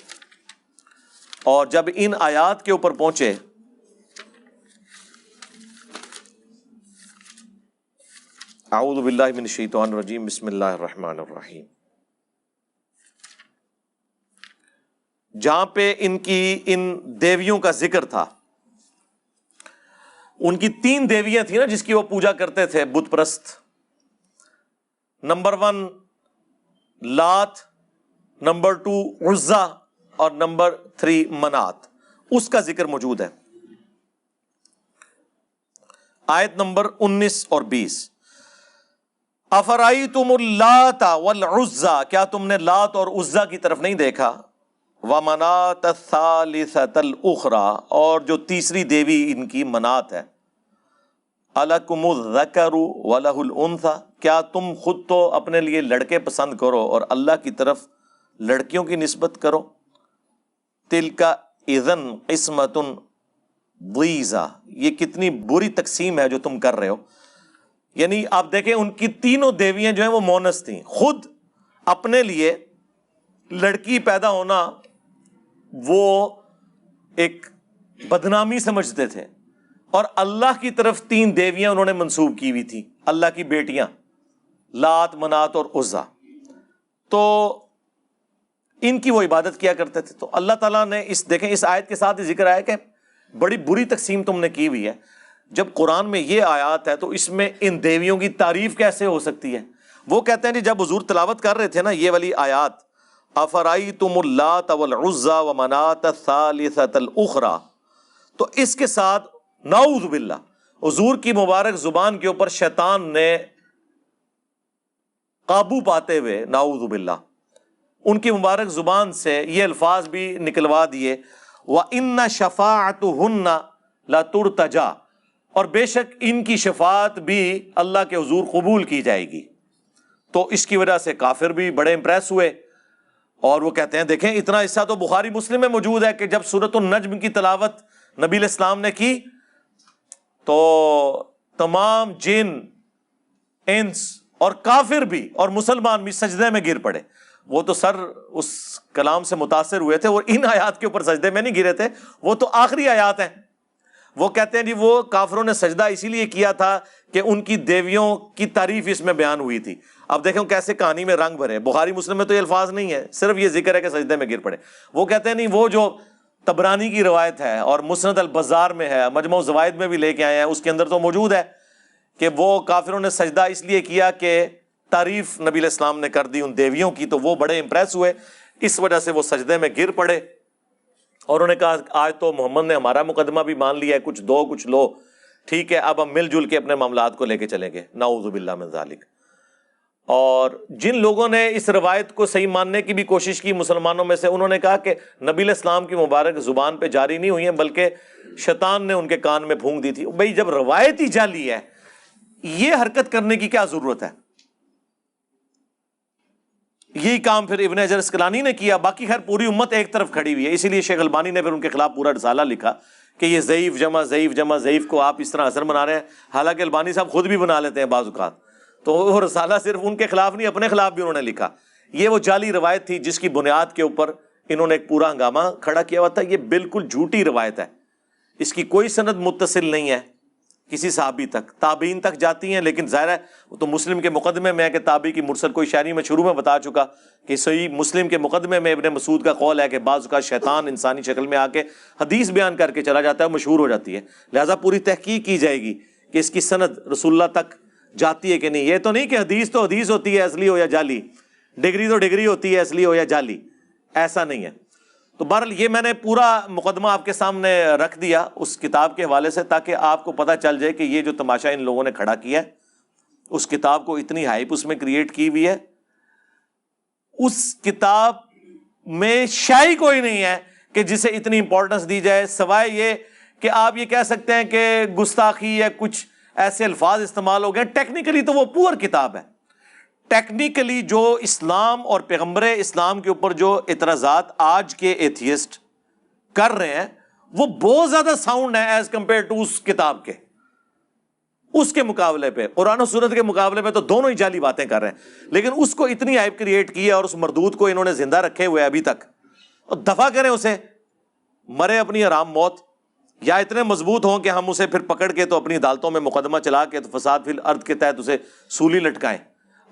اور جب ان آیات کے اوپر پہنچے اعوذ باللہ من الشیطان الرجیم بسم اللہ الرحمن الرحیم، جہاں پہ ان دیویوں کا ذکر تھا. ان کی 3 دیویاں تھیں نا جس کی وہ پوجا کرتے تھے، بت پرست. نمبر 1 لات، نمبر 2 عزا اور نمبر 3 منات. اس کا ذکر موجود ہے آیت نمبر 19 اور 20. افرائیتم اللات والعزا، کیا تم نے لات اور عزا کی طرف نہیں دیکھا؟ ومنات الثالثۃ الاخری، اور جو تیسری دیوی ان کی منات ہے. الکم الذکر ولہ الانثی، کیا تم خود تو اپنے لیے لڑکے پسند کرو اور اللہ کی طرف لڑکیوں کی نسبت کرو؟ تلک اذن قسمۃ ضیزی، یہ کتنی بری تقسیم ہے جو تم کر رہے ہو. یعنی آپ دیکھیں ان کی تینوں دیویاں جو ہیں وہ مونس تھیں. خود اپنے لیے لڑکی پیدا ہونا وہ ایک بدنامی سمجھتے تھے، اور اللہ کی طرف 3 دیویاں انہوں نے منسوب کی ہوئی تھی، اللہ کی بیٹیاں لات، منات اور عزا. تو ان کی وہ عبادت کیا کرتے تھے. تو اللہ تعالیٰ نے دیکھیں اس آیت کے ساتھ ہی ذکر آیا کہ بڑی بری تقسیم تم نے کی ہوئی ہے. جب قرآن میں یہ آیات ہے تو اس میں ان دیویوں کی تعریف کیسے ہو سکتی ہے؟ وہ کہتے ہیں جی جب حضور تلاوت کر رہے تھے نا یہ والی آیات، افرائیتم اللات والعزا ومنات الثالثۃ الاخری، تو اس کے ساتھ نعوذ باللہ حضور کی مبارک زبان کے اوپر شیطان نے قابو پاتے ہوئے نعوذ باللہ ان کی مبارک زبان سے یہ الفاظ بھی نکلوا دیے، وَإِنَّ شَفَاعَتُهُنَّ لَتُرْتَجَا، اور بے شک ان کی شفاعت بھی اللہ کے حضور قبول کی جائے گی. تو اس کی وجہ سے کافر بھی بڑے امپریس ہوئے اور وہ کہتے ہیں دیکھیں اتنا حصہ تو بخاری مسلم میں موجود ہے کہ جب سورۃ النجم کی تلاوت نبی علیہ السلام نے کی تو تمام جن، انس اور کافر بھی اور مسلمان بھی سجدے میں گر پڑے. وہ تو سر اس کلام سے متاثر ہوئے تھے، وہ ان آیات کے اوپر سجدے میں نہیں گرے تھے، وہ تو آخری آیات ہیں. وہ کہتے ہیں جی وہ کافروں نے سجدہ اسی لیے کیا تھا کہ ان کی دیویوں کی تعریف اس میں بیان ہوئی تھی. اب دیکھیں کیسے کہانی میں رنگ بھرے. بخاری مسلم میں تو یہ الفاظ نہیں ہے، صرف یہ ذکر ہے کہ سجدے میں گر پڑے. وہ کہتے ہیں نہیں، وہ جو طبرانی کی روایت ہے اور مسند البزار میں ہے، مجمع الزوائد میں بھی لے کے آئے ہیں، اس کے اندر تو موجود ہے کہ وہ کافروں نے سجدہ اس لیے کیا کہ تعریف نبی علیہ السلام نے کر دی ان دیویوں کی، تو وہ بڑے امپریس ہوئے، اس وجہ سے وہ سجدے میں گر پڑے اور انہوں نے کہا آج تو محمد نے ہمارا مقدمہ بھی مان لیا ہے، کچھ دو کچھ لو، ٹھیک ہے اب ہم مل جل کے اپنے معاملات کو لے کے چلیں گے، نعوذ باللہ من ذالک۔ اور جن لوگوں نے اس روایت کو صحیح ماننے کی بھی کوشش کی مسلمانوں میں سے، انہوں نے کہا کہ نبی علیہ السلام کی مبارک زبان پہ جاری نہیں ہوئی ہیں بلکہ شیطان نے ان کے کان میں پھونک دی تھی۔ بھئی جب روایت ہی جعلی ہے، یہ حرکت کرنے کی کیا ضرورت ہے؟ یہی کام پھر ابن حجر اسقلانی نے کیا، باقی خیر پوری امت ایک طرف کھڑی ہوئی ہے، اسی لیے شیخ البانی نے پھر ان کے خلاف پورا رسالہ لکھا کہ یہ ضعیف جمع ضعیف جمع ضعیف کو آپ اس طرح اثر بنا رہے ہیں، حالانکہ البانی صاحب خود بھی بنا لیتے ہیں بعض اوقات، تو وہ رسالہ صرف ان کے خلاف نہیں اپنے خلاف بھی انہوں نے لکھا۔ یہ وہ جعلی روایت تھی جس کی بنیاد کے اوپر انہوں نے ایک پورا ہنگامہ کھڑا کیا ہوا تھا۔ یہ بالکل جھوٹی روایت ہے، اس کی کوئی سند متصل نہیں ہے کسی صحابی تک، تابعین تک جاتی ہیں، لیکن ظاہر ہے وہ تو مسلم کے مقدمے میں ہے کہ تابعی کی مرسل کوئی شاعری میں شروع میں بتا چکا کہ صحیح مسلم کے مقدمے میں ابن مسعود کا قول ہے کہ بعض اوقات شیطان انسانی شکل میں آ کے حدیث بیان کر کے چلا جاتا ہے، مشہور ہو جاتی ہے، لہٰذا پوری تحقیق کی جائے گی کہ اس کی سند رسول اللہ تک جاتی ہے کہ نہیں۔ یہ تو نہیں کہ حدیث تو حدیث ہوتی ہے اصلی ہو یا جعلی، ڈگری تو ڈگری ہوتی ہے اصلی ہو یا جعلی، ایسا نہیں ہے۔ تو بہرحال یہ میں نے پورا مقدمہ آپ کے سامنے رکھ دیا اس کتاب کے حوالے سے، تاکہ آپ کو پتہ چل جائے کہ یہ جو تماشا ان لوگوں نے کھڑا کیا ہے، اس کتاب کو اتنی ہائپ اس میں کریٹ کی ہوئی ہے، اس کتاب میں شے کوئی نہیں ہے کہ جسے اتنی امپورٹنس دی جائے، سوائے یہ کہ آپ یہ کہہ سکتے ہیں کہ گستاخی یا کچھ ایسے الفاظ استعمال ہو گئے۔ ٹیکنیکلی تو وہ پور کتاب ہے، ٹیکنیکلی جو اسلام اور پیغمبر اسلام کے اوپر جو اعتراضات آج کے ایتھیسٹ کر رہے ہیں وہ بہت زیادہ ساؤنڈ ہے ایز کمپیئر ٹو اس کتاب کے، اس کے مقابلے پہ قرآن و سنت کے مقابلے پہ تو دونوں ہی جعلی باتیں کر رہے ہیں، لیکن اس کو اتنی ہائپ کریٹ کی ہے اور اس مردود کو انہوں نے زندہ رکھے ہوئے ابھی تک، اور دفع کریں اسے، مرے اپنی آرام موت، یا اتنے مضبوط ہوں کہ ہم اسے پھر پکڑ کے تو اپنی عدالتوں میں مقدمہ چلا کے تو فساد فی الارض کے تحت اسے سولی لٹکائیں۔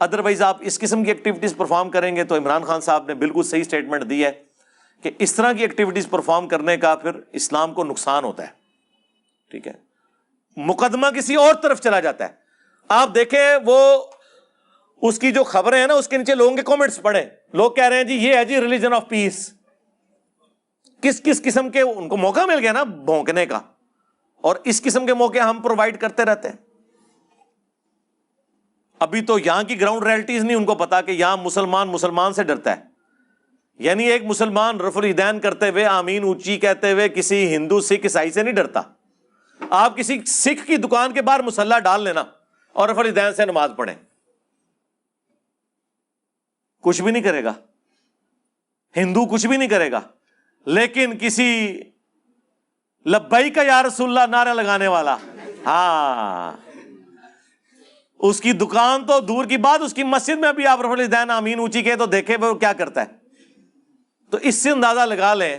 ادروائز آپ اس قسم کی ایکٹیویٹیز پرفارم کریں گے تو عمران خان صاحب نے بالکل صحیح سٹیٹمنٹ دی ہے کہ اس طرح کی ایکٹیویٹیز پرفارم کرنے کا پھر اسلام کو نقصان ہوتا ہے، ٹھیک ہے، مقدمہ کسی اور طرف چلا جاتا ہے۔ آپ دیکھیں وہ اس کی جو خبریں ہیں نا، اس کے نیچے لوگوں کے کامنٹس پڑھیں، لوگ کہہ رہے ہیں جی یہ ہے جی ریلیجن آف پیس، کس کس قسم کے ان کو موقع مل گیا نا بھونکنے کا، اور اس قسم کے موقع ہم پرووائڈ کرتے رہتے ہیں۔ ابھی تو یہاں کی گراؤنڈ ریئلٹیز نہیں ان کو پتا کہ یہاں مسلمان سے ڈرتا ہے، یعنی ایک مسلمان رفع الیدین کرتے ہوئے آمین اونچی کہتے ہوئے کسی ہندو سکھ عیسائی سے نہیں ڈرتا۔ آپ کسی سکھ کی دکان کے باہر مصلی ڈال لینا اور رفع الیدین سے نماز پڑھیں، کچھ بھی نہیں کرے گا، ہندو کچھ بھی نہیں کرے گا، لیکن کسی لبیک یا رسول اللہ نعرہ لگانے والا، ہاں اس کی دکان تو دور کی بات، اس کی مسجد میں بھی آپ رفع الیدین آمین اونچی کہے تو دیکھیں وہ کیا کرتا ہے۔ تو اس سے اندازہ لگا لیں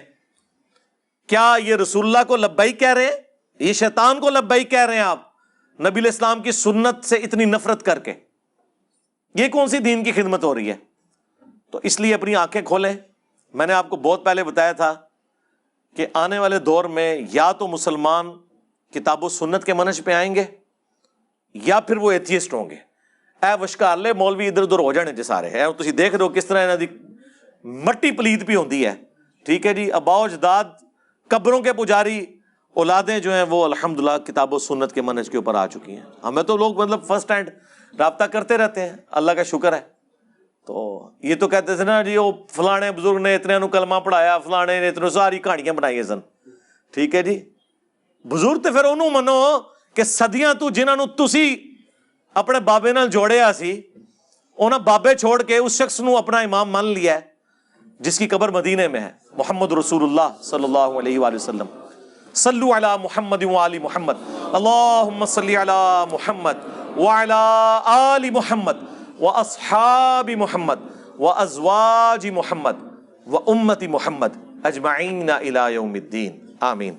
کیا یہ رسول اللہ کو لبیک کہہ رہے ہیں، یہ شیطان کو لبیک کہہ رہے ہیں آپ نبی علیہ السلام کی سنت سے اتنی نفرت کر کے؟ یہ کون سی دین کی خدمت ہو رہی ہے؟ تو اس لیے اپنی آنکھیں کھولیں۔ میں نے آپ کو بہت پہلے بتایا تھا کہ آنے والے دور میں یا تو مسلمان کتاب و سنت کے منہج پہ آئیں گے یا پھر وہ ایتھیسٹ ہوں گے۔ اے وشکارلے مولوی ادھر ادھر ہو جانے جے سارے ہیں، تسی دیکھ رہے ہو کس طرح انہاں دی مٹی پلیت بھی ہوندی ہے، ٹھیک ہے جی، آباء و اجداد قبروں کے پجاری، اولادیں جو ہیں وہ الحمدللہ کتاب و سنت کے منہج کے اوپر آ چکی ہیں۔ ہمیں تو لوگ مطلب فرسٹ ہینڈ رابطہ کرتے رہتے ہیں، اللہ کا شکر ہے۔ تو یہ تو کہتے تھے نا جی وہ فلانے بزرگ نے اتنے نو کلمہ پڑھایا، فلانے نے اتنے، ساری کہانیاں بنائی سن، ٹھیک ہے جی۔ بزرگ تے پھر انہوں منو کہ صدیاں تو جنہاں نو تسی اپنے بابے نال جوڑیا سی، انہاں بابے چھوڑ کے اس شخص نو اپنا امام مان لیا ہے جس کی قبر مدینے میں ہے، محمد رسول اللہ صلی اللہ علیہ وآلہ وسلم۔ صلو علی محمد وآل محمد، اللہم صلی علی محمد وعلی آل محمد واصحاب محمد وازواج محمد وامت محمد اجمعین الی یوم الدین، آمین۔